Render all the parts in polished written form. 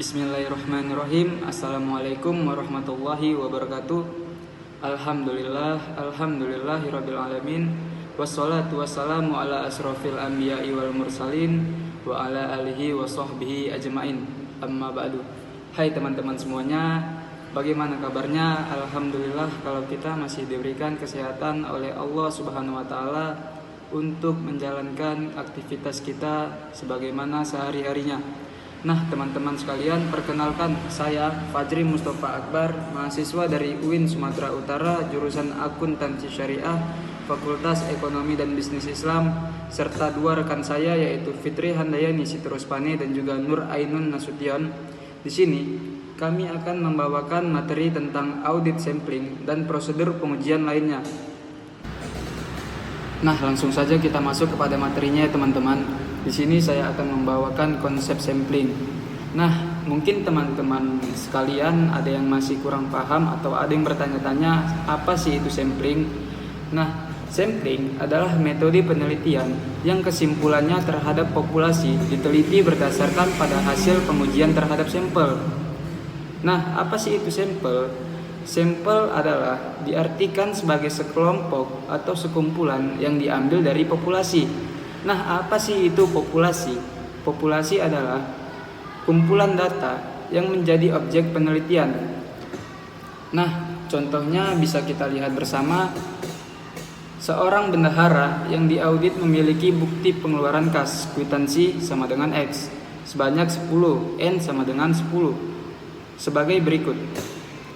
Bismillahirrahmanirrahim. Assalamualaikum warahmatullahi wabarakatuh. Alhamdulillahirabbil alamin. Wassalatu wassalamu ala asrofil anbiya'i wal mursalin wa ala alihi wa sahbihi ajmain. Amma ba'du. Hai teman-teman semuanya, bagaimana kabarnya? Alhamdulillah kalau kita masih diberikan kesehatan oleh Allah Subhanahu wa taala untuk menjalankan aktivitas kita sebagaimana sehari-harinya. Nah, teman-teman sekalian, perkenalkan saya Fajri Mustafa Akbar, mahasiswa dari UIN Sumatera Utara, jurusan Akuntansi Syariah, Fakultas Ekonomi dan Bisnis Islam, serta dua rekan saya yaitu Fitri Handayani Sitraspane dan juga Nur Ainun Nasution. Di sini kami akan membawakan materi tentang audit sampling dan prosedur pengujian lainnya. Nah, langsung saja kita masuk kepada materinya ya teman-teman. Di sini saya akan membawakan konsep sampling. Nah, mungkin teman-teman sekalian ada yang masih kurang paham atau ada yang bertanya-tanya apa sih itu sampling. Nah, sampling adalah metode penelitian yang kesimpulannya terhadap populasi diteliti berdasarkan pada hasil pengujian terhadap sampel. Nah, apa sih itu sampel? Sampel adalah diartikan sebagai sekelompok atau sekumpulan yang diambil dari populasi. Nah, apa sih itu populasi? Populasi adalah kumpulan data yang menjadi objek penelitian. Nah, contohnya bisa kita lihat bersama. Seorang bendahara yang diaudit memiliki bukti pengeluaran kas, kwitansi sama dengan X, sebanyak 10, N sama dengan 10. Sebagai berikut.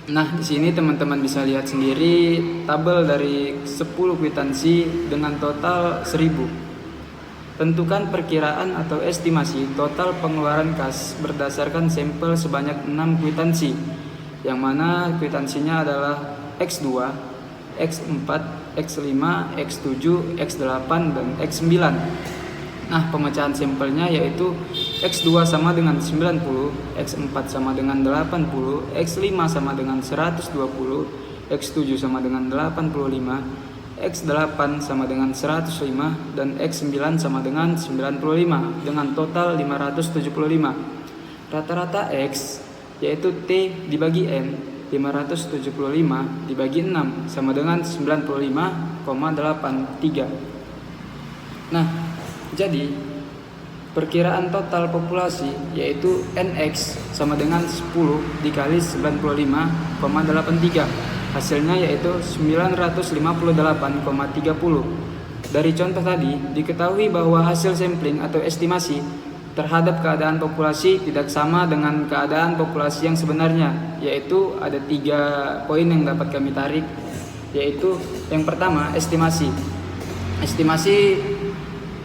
Nah, di sini teman-teman bisa lihat sendiri tabel dari 10 kwitansi dengan total 1000. Tentukan perkiraan atau estimasi total pengeluaran kas berdasarkan sampel sebanyak 6 kwitansi, yang mana kwitansinya adalah X2, X4, X5, X7, X8, dan X9. Nah, pemecahan sampelnya yaitu X2 sama dengan 90, X4 sama dengan 80, X5 sama dengan 120, X7 sama dengan 85, X8 sama dengan 105, dan X9 sama dengan 95 dengan total 575. Rata-rata X yaitu T dibagi N, 575 dibagi 6 sama dengan 95,83. Nah, jadi perkiraan total populasi yaitu NX sama dengan 10 dikali 95,83. Hasilnya yaitu 958,30. Dari contoh tadi, diketahui bahwa hasil sampling atau estimasi terhadap keadaan populasi tidak sama dengan keadaan populasi yang sebenarnya, yaitu ada 3 poin yang dapat kami tarik, yaitu yang pertama, estimasi. Estimasi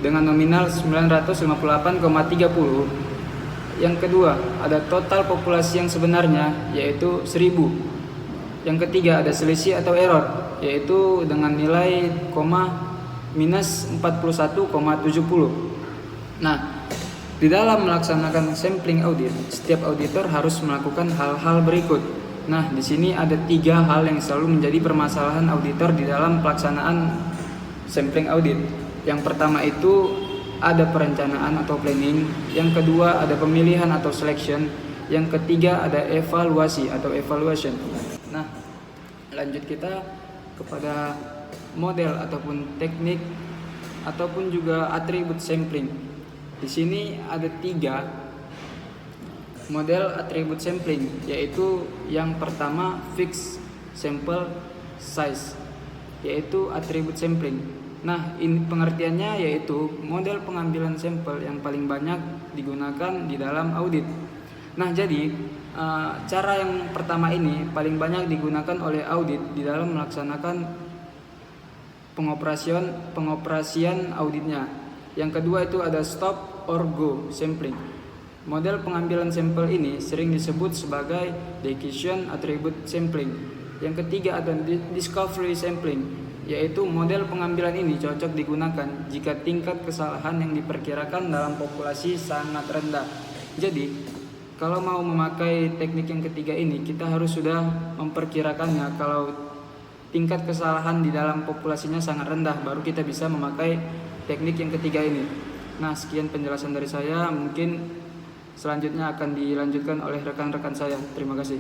dengan nominal 958,30. Yang kedua, ada total populasi yang sebenarnya, yaitu 1000. Yang ketiga ada selisih atau error, yaitu dengan nilai minus 41,70. Nah, di dalam melaksanakan sampling audit, setiap auditor harus melakukan hal-hal berikut. Nah, di sini ada 3 hal yang selalu menjadi permasalahan auditor di dalam pelaksanaan sampling audit. Yang pertama itu ada perencanaan atau planning, yang kedua ada pemilihan atau selection, yang ketiga ada evaluasi atau evaluation. Nah, lanjut kita kepada model ataupun teknik ataupun juga atribut sampling. Di sini ada 3 model atribut sampling, yaitu yang pertama fixed sample size, yaitu atribut sampling. Nah, ini pengertiannya yaitu model pengambilan sampel yang paling banyak digunakan di dalam audit. Nah, jadi cara yang pertama ini paling banyak digunakan oleh audit di dalam melaksanakan pengoperasian auditnya. Yang kedua itu ada stop or go sampling. Model pengambilan sampel ini sering disebut sebagai decision attribute sampling. Yang ketiga ada discovery sampling, yaitu model pengambilan ini cocok digunakan jika tingkat kesalahan yang diperkirakan dalam populasi sangat rendah. Jadi kalau mau memakai teknik yang ketiga ini, kita harus sudah memperkirakannya kalau tingkat kesalahan di dalam populasinya sangat rendah, baru kita bisa memakai teknik yang ketiga ini. Nah, sekian penjelasan dari saya. Mungkin Selanjutnya akan dilanjutkan oleh rekan-rekan saya. Terima kasih.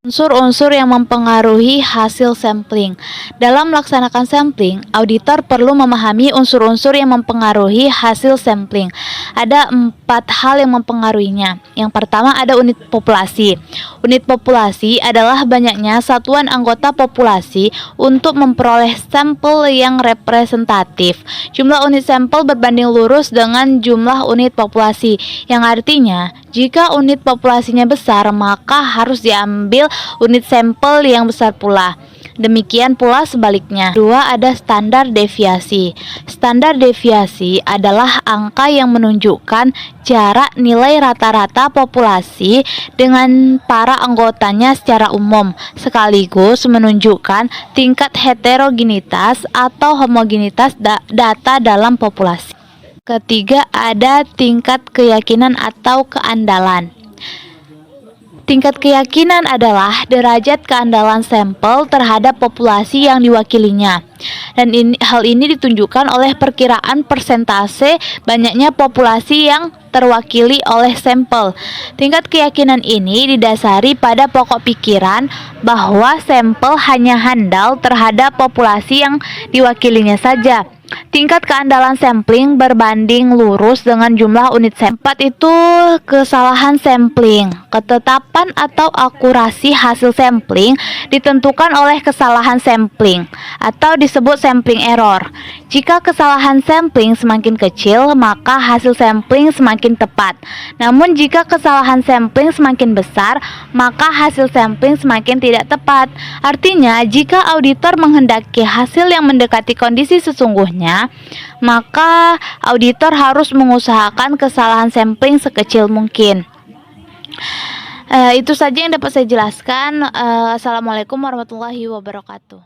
Unsur-unsur yang mempengaruhi hasil sampling. Dalam melaksanakan sampling, auditor perlu memahami unsur-unsur yang mempengaruhi hasil sampling. Ada 4 hal yang mempengaruhinya. Yang pertama ada unit populasi. Unit populasi adalah banyaknya satuan anggota populasi untuk memperoleh sampel yang representatif. Jumlah unit sampel berbanding lurus dengan jumlah unit populasi, yang artinya jika unit populasinya besar, maka harus diambil unit sampel yang besar pula. Demikian pula sebaliknya. Dua, ada standar deviasi. Standar deviasi adalah angka yang menunjukkan jarak nilai rata-rata populasi dengan para anggotanya secara umum, sekaligus menunjukkan tingkat heterogenitas atau homogenitas data dalam populasi. Ketiga, ada tingkat keyakinan atau keandalan. Tingkat keyakinan adalah derajat keandalan sampel terhadap populasi yang diwakilinya. Dan hal ini ditunjukkan oleh perkiraan persentase banyaknya populasi yang terwakili oleh sampel. Tingkat keyakinan ini didasari pada pokok pikiran bahwa sampel hanya handal terhadap populasi yang diwakilinya saja. Tingkat keandalan sampling berbanding lurus dengan jumlah unit sampel. Itu kesalahan sampling. Ketetapan atau akurasi hasil sampling ditentukan oleh kesalahan sampling atau disebut sampling error. Jika kesalahan sampling semakin kecil, maka hasil sampling semakin tepat. Namun jika kesalahan sampling semakin besar, maka hasil sampling semakin tidak tepat. Artinya, jika auditor menghendaki hasil yang mendekati kondisi sesungguhnya, maka auditor harus mengusahakan kesalahan sampling sekecil mungkin. Itu saja yang dapat saya jelaskan. Assalamualaikum warahmatullahi wabarakatuh.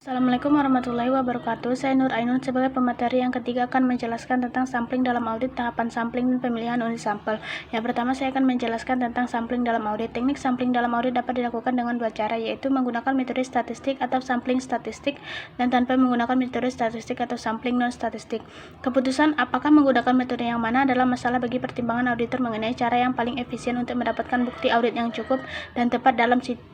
Assalamualaikum warahmatullahi wabarakatuh. Saya Nur Ainun sebagai pemateri yang ketiga akan menjelaskan tentang sampling dalam audit, tahapan sampling dan pemilihan unit sampel. Yang pertama saya akan menjelaskan tentang sampling dalam audit. Teknik sampling dalam audit dapat dilakukan dengan 2 cara, yaitu menggunakan metode statistik atau sampling statistik dan tanpa menggunakan metode statistik atau sampling non statistik. Keputusan apakah menggunakan metode yang mana adalah masalah bagi pertimbangan auditor mengenai cara yang paling efisien untuk mendapatkan bukti audit yang cukup dan tepat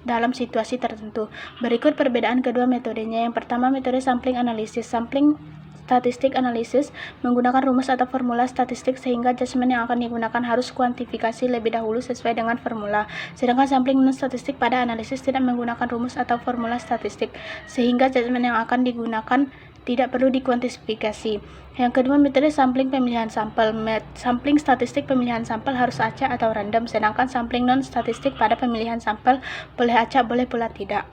dalam situasi tertentu. Berikut perbedaan kedua metodenya. Yang pertama, metode sampling analisis. Sampling statistik analisis menggunakan rumus atau formula statistik sehingga judgement yang akan digunakan harus kuantifikasi lebih dahulu sesuai dengan formula. Sedangkan sampling non statistik pada analisis tidak menggunakan rumus atau formula statistik sehingga judgement yang akan digunakan tidak perlu dikuantifikasi. Yang kedua, metode sampling pemilihan sampel. Sampling statistik pemilihan sampel harus acak atau random, sedangkan sampling non statistik pada pemilihan sampel boleh acak, boleh pula tidak.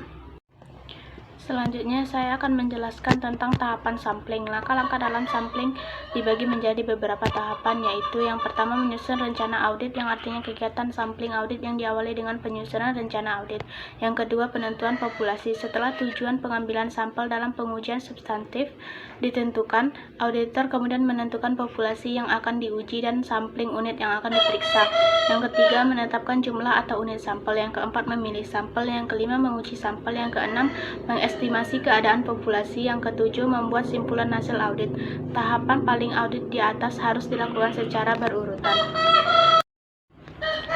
Selanjutnya saya akan menjelaskan tentang tahapan sampling. Langkah-langkah dalam sampling dibagi menjadi beberapa tahapan, yaitu yang pertama menyusun rencana audit, yang artinya kegiatan sampling audit yang diawali dengan penyusunan rencana audit. Yang kedua, penentuan populasi. Setelah tujuan pengambilan sampel dalam pengujian substantif ditentukan, auditor kemudian menentukan populasi yang akan diuji dan sampling unit yang akan diperiksa. Yang ketiga, menetapkan jumlah atau unit sampel. Yang keempat, memilih sampel. Yang kelima, menguji sampel. Yang keenam, estimasi keadaan populasi. Yang ketujuh, membuat simpulan hasil audit. Tahapan paling audit di atas harus dilakukan secara berurutan.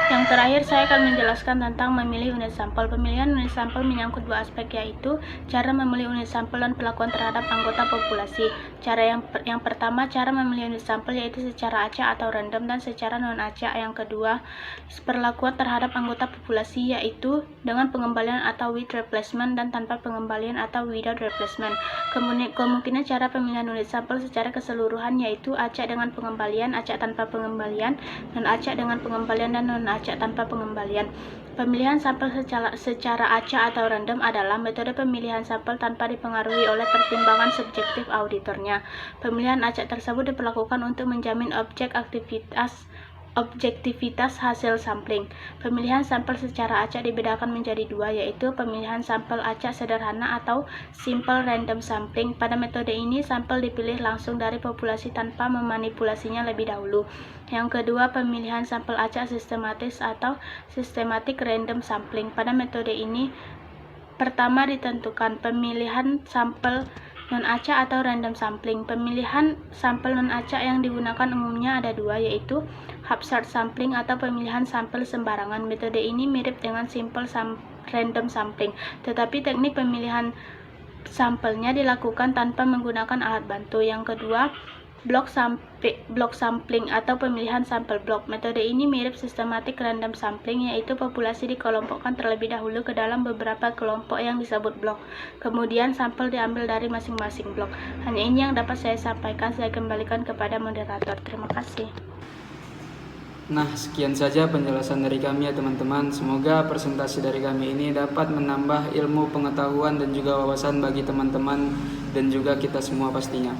Yang terakhir, saya akan menjelaskan tentang memilih unit sampel. Pemilihan unit sampel menyangkut 2 aspek, yaitu cara memilih unit sampel dan perlakuan terhadap anggota populasi. Yang pertama, cara memilih unit sampel yaitu secara acak atau random dan secara non acak. Yang kedua, perlakuan terhadap anggota populasi yaitu dengan pengembalian atau with replacement dan tanpa pengembalian atau without replacement. Kemungkinan cara pemilihan unit sampel secara keseluruhan yaitu acak dengan pengembalian, acak tanpa pengembalian, dan acak dengan pengembalian dan non acak tanpa pengembalian. Pemilihan sampel secara acak atau random adalah metode pemilihan sampel tanpa dipengaruhi oleh pertimbangan subjektif auditornya. Pemilihan acak tersebut diperlakukan untuk menjamin objektivitas hasil sampling. Pemilihan sampel secara acak dibedakan menjadi 2, yaitu pemilihan sampel acak sederhana atau simple random sampling. Pada metode ini, sampel dipilih langsung dari populasi tanpa memanipulasinya lebih dahulu. Yang kedua, pemilihan sampel acak sistematis atau systematic random sampling. Pada metode ini, pertama ditentukan pemilihan sampel non-acak atau random sampling. Pemilihan sampel non-acak yang digunakan umumnya ada dua, yaitu haphazard sampling atau pemilihan sampel sembarangan. Metode ini mirip dengan random sampling, tetapi teknik pemilihan sampelnya dilakukan tanpa menggunakan alat bantu. Yang kedua, block sampling atau pemilihan sampel blok. Metode ini mirip sistematik random sampling, yaitu populasi dikelompokkan terlebih dahulu ke dalam beberapa kelompok yang disebut blok. Kemudian sampel diambil dari masing-masing blok. Hanya ini yang dapat saya sampaikan. Saya kembalikan kepada moderator. Terima kasih. Nah, sekian saja penjelasan dari kami ya teman-teman. Semoga presentasi dari kami ini dapat menambah ilmu pengetahuan dan juga wawasan bagi teman-teman dan juga kita semua pastinya.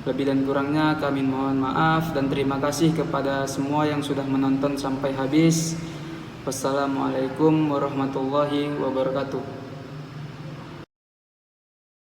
Lebih dan kurangnya kami mohon maaf dan terima kasih kepada semua yang sudah menonton sampai habis. Wassalamualaikum warahmatullahi wabarakatuh.